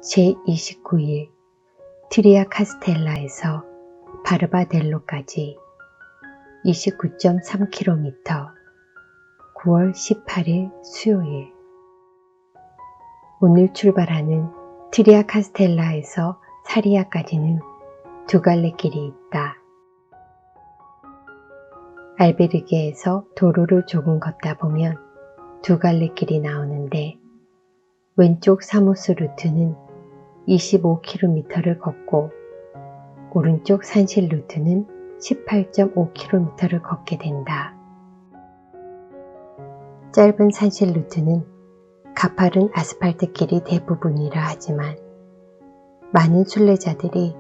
제29일 트리아 카스텔라에서 바르바델로까지 29.3km 9월 18일 수요일. 오늘 출발하는 트리아 카스텔라에서 사리아까지는 두 갈래 길이 있다. 알베르게에서 도로를 조금 걷다 보면 두 갈래 길이 나오는데 왼쪽 사모스 루트는 25km를 걷고 오른쪽 산실 루트는 18.5km를 걷게 된다. 짧은 산실 루트는 가파른 아스팔트 길이 대부분이라 하지만 많은 순례자들이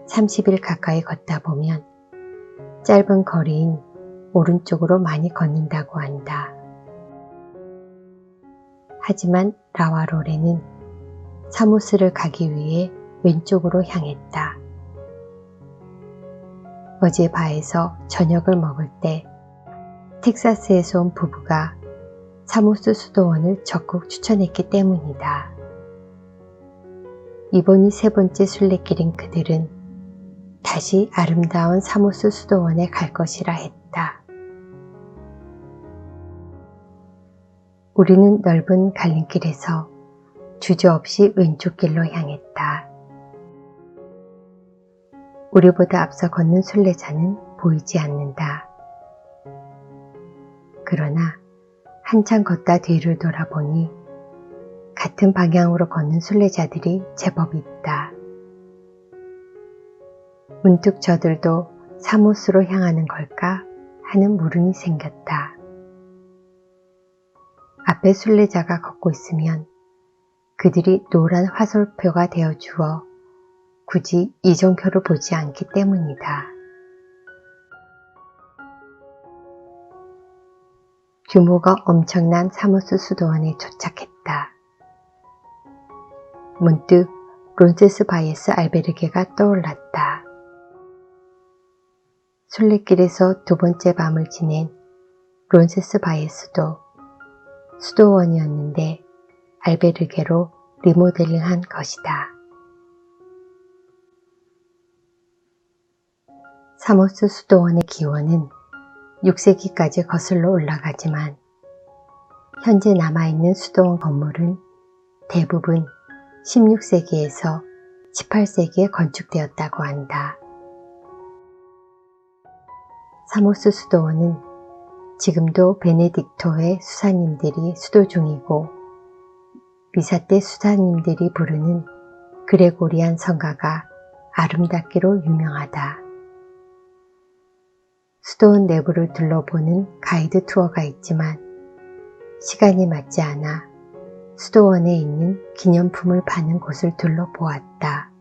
30일 가까이 걷다 보면 짧은 거리인 오른쪽으로 많이 걷는다고 한다. 하지만 라와로레는 사모스를 가기 위해 왼쪽으로 향했다. 어제 바에서 저녁을 먹을 때 텍사스에서 온 부부가 사모스 수도원을 적극 추천했기 때문이다. 이번이 세 번째 순례길인 그들은 다시 아름다운 사모스 수도원에 갈 것이라 했다. 우리는 넓은 갈림길에서 주저없이 왼쪽 길로 향했다. 우리보다 앞서 걷는 순례자는 보이지 않는다. 그러나 한참 걷다 뒤를 돌아보니 같은 방향으로 걷는 순례자들이 제법 있다. 문득 저들도 사모스로 향하는 걸까 하는 물음이 생겼다. 앞에 순례자가 걷고 있으면 그들이 노란 화살표가 되어 주어 굳이 이정표를 보지 않기 때문이다. 규모가 엄청난 사모스 수도원에 도착했다. 문득 론세스바이에스 알베르게가 떠올랐다. 순례길에서 두 번째 밤을 지낸 론세스바이에스도 수도원이었는데 알베르게로 리모델링한 것이다. 사모스 수도원의 기원은 6세기까지 거슬러 올라가지만 현재 남아있는 수도원 건물은 대부분 16세기에서 18세기에 건축되었다고 한다. 사모스 수도원은 지금도 베네딕토회 수사님들이 수도 중이고 미사 때 수사님들이 부르는 그레고리안 성가가 아름답기로 유명하다. 수도원 내부를 둘러보는 가이드 투어가 있지만 시간이 맞지 않아 수도원에 있는 기념품을 파는 곳을 둘러보았다.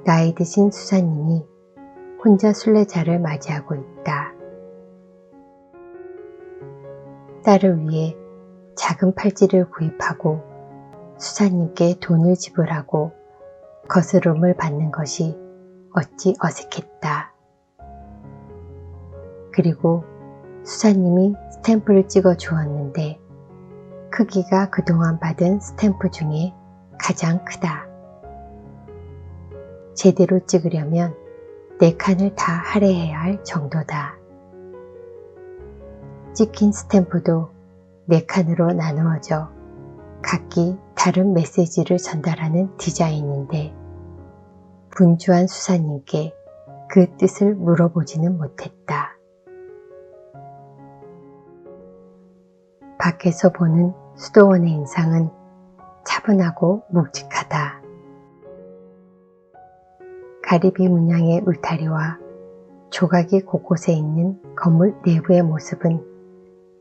나이 드신 수사님이 혼자 순례자를 맞이하고 있다. 딸을 위해 작은 팔찌를 구입하고 수사님께 돈을 지불하고 거스름을 받는 것이 어찌 어색했다. 그리고 수사님이 스탬프를 찍어 주었는데 크기가 그동안 받은 스탬프 중에 가장 크다. 제대로 찍으려면 4칸을 다 할애해야 할 정도다. 찍힌 스탬프도 4칸으로 나누어져 각기 다른 메시지를 전달하는 디자인인데 분주한 수사님께 그 뜻을 물어보지는 못했다. 밖에서 보는 수도원의 인상은 차분하고 묵직하다. 가리비 문양의 울타리와 조각이 곳곳에 있는 건물 내부의 모습은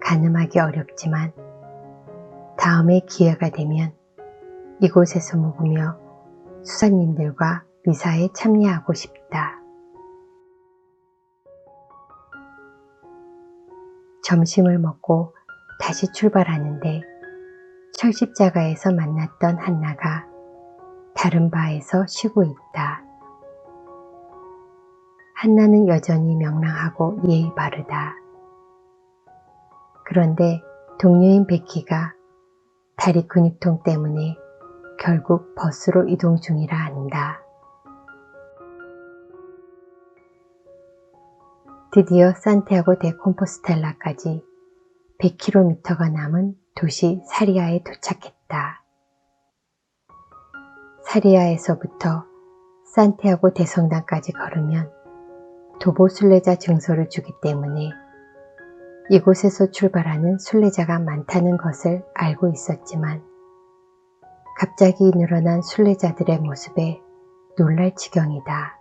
가늠하기 어렵지만 다음에 기회가 되면 이곳에서 묵으며 수사님들과 미사에 참여하고 싶다. 점심을 먹고 다시 출발하는데 철십자가에서 만났던 한나가 다른 바에서 쉬고 있다. 한나는 여전히 명랑하고 예의 바르다. 그런데 동료인 베키가 다리 근육통 때문에 결국 버스로 이동 중이라 한다. 드디어 산티아고 데 콤포스텔라까지 100km가 남은 도시 사리아에 도착했다. 사리아에서부터 산티아고 대성당까지 걸으면 도보 순례자 증서를 주기 때문에 이곳에서 출발하는 순례자가 많다는 것을 알고 있었지만 갑자기 늘어난 순례자들의 모습에 놀랄 지경이다.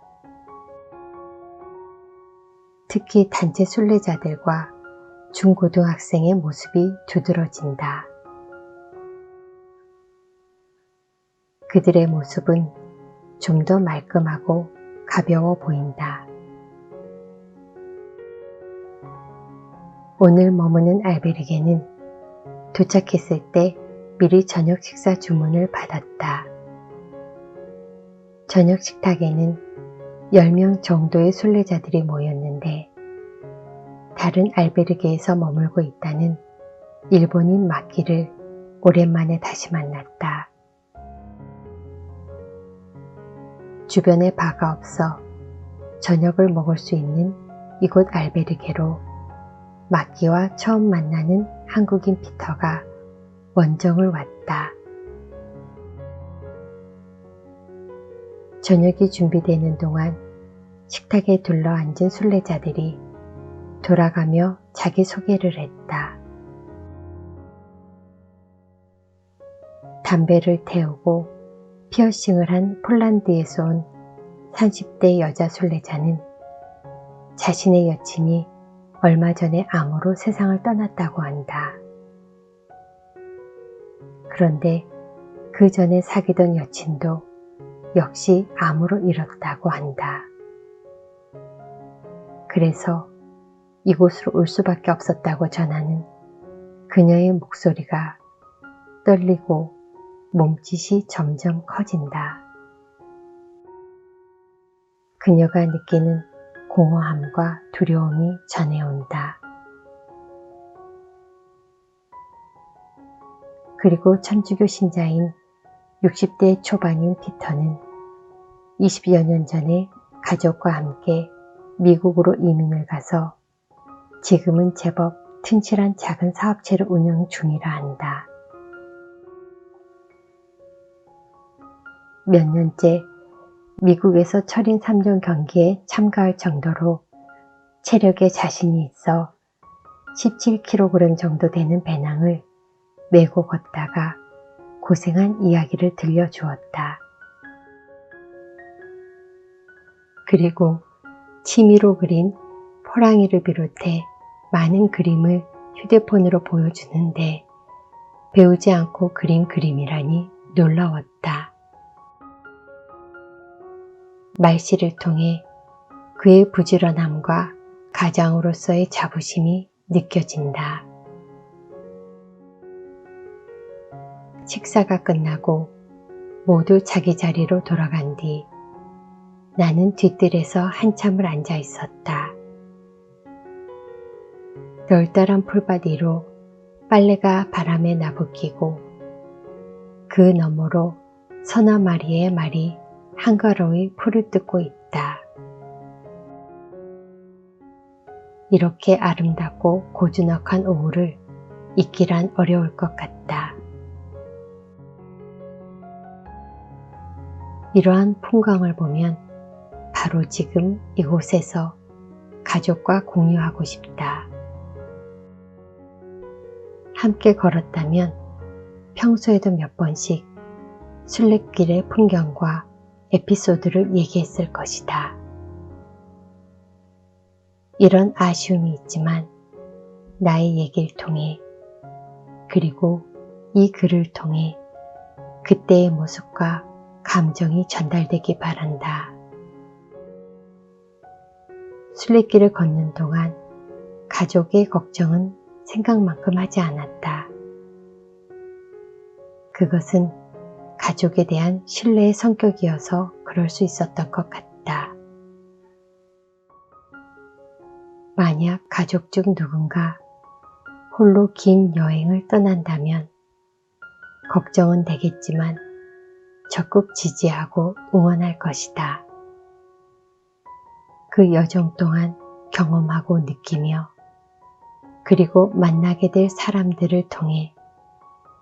특히 단체 순례자들과 중고등학생의 모습이 두드러진다. 그들의 모습은 좀 더 말끔하고 가벼워 보인다. 오늘 머무는 알베르게는 도착했을 때 미리 저녁 식사 주문을 받았다. 저녁 식탁에는 10명 정도의 순례자들이 모였는데 다른 알베르게에서 머물고 있다는 일본인 마키를 오랜만에 다시 만났다. 주변에 바가 없어 저녁을 먹을 수 있는 이곳 알베르게로 마키와 처음 만나는 한국인 피터가 원정을 왔다. 저녁이 준비되는 동안 식탁에 둘러앉은 순례자들이 돌아가며 자기소개를 했다. 담배를 태우고 피어싱을 한 폴란드에서 온 30대 여자 순례자는 자신의 여친이 얼마 전에 암으로 세상을 떠났다고 한다. 그런데 그 전에 사귀던 여친도 역시 암으로 잃었다고 한다. 그래서 이곳으로 올 수밖에 없었다고 전하는 그녀의 목소리가 떨리고 몸짓이 점점 커진다. 그녀가 느끼는 공허함과 두려움이 전해온다. 그리고 천주교 신자인 60대 초반인 피터는 20여 년 전에 가족과 함께 미국으로 이민을 가서 지금은 제법 튼실한 작은 사업체를 운영 중이라 한다. 몇 년째 미국에서 철인 3종 경기에 참가할 정도로 체력에 자신이 있어 17kg 정도 되는 배낭을 메고 걷다가 고생한 이야기를 들려주었다. 그리고 취미로 그린 호랑이를 비롯해 많은 그림을 휴대폰으로 보여주는데 배우지 않고 그린 그림이라니 놀라웠다. 말씨를 통해 그의 부지런함과 가장으로서의 자부심이 느껴진다. 식사가 끝나고 모두 자기 자리로 돌아간 뒤 나는 뒤뜰에서 한참을 앉아 있었다. 널따란 풀밭 위로 빨래가 바람에 나부끼고 그 너머로 서너 마리의 말이 한가로이 풀을 뜯고 있다. 이렇게 아름답고 고즈넉한 오후를 잊기란 어려울 것 같다. 이러한 풍광을 보면 바로 지금 이곳에서 가족과 공유하고 싶다. 함께 걸었다면 평소에도 몇 번씩 순례길의 풍경과 에피소드를 얘기했을 것이다. 이런 아쉬움이 있지만 나의 얘기를 통해 그리고 이 글을 통해 그때의 모습과 감정이 전달되기 바란다. 순례길을 걷는 동안 가족의 걱정은 생각만큼 하지 않았다. 그것은 가족에 대한 신뢰의 성격이어서 그럴 수 있었던 것 같다. 만약 가족 중 누군가 홀로 긴 여행을 떠난다면 걱정은 되겠지만 적극 지지하고 응원할 것이다. 그 여정 동안 경험하고 느끼며 그리고 만나게 될 사람들을 통해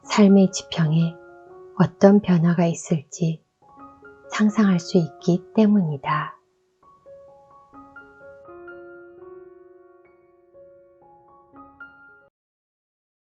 삶의 지평에 어떤 변화가 있을지 상상할 수 있기 때문이다.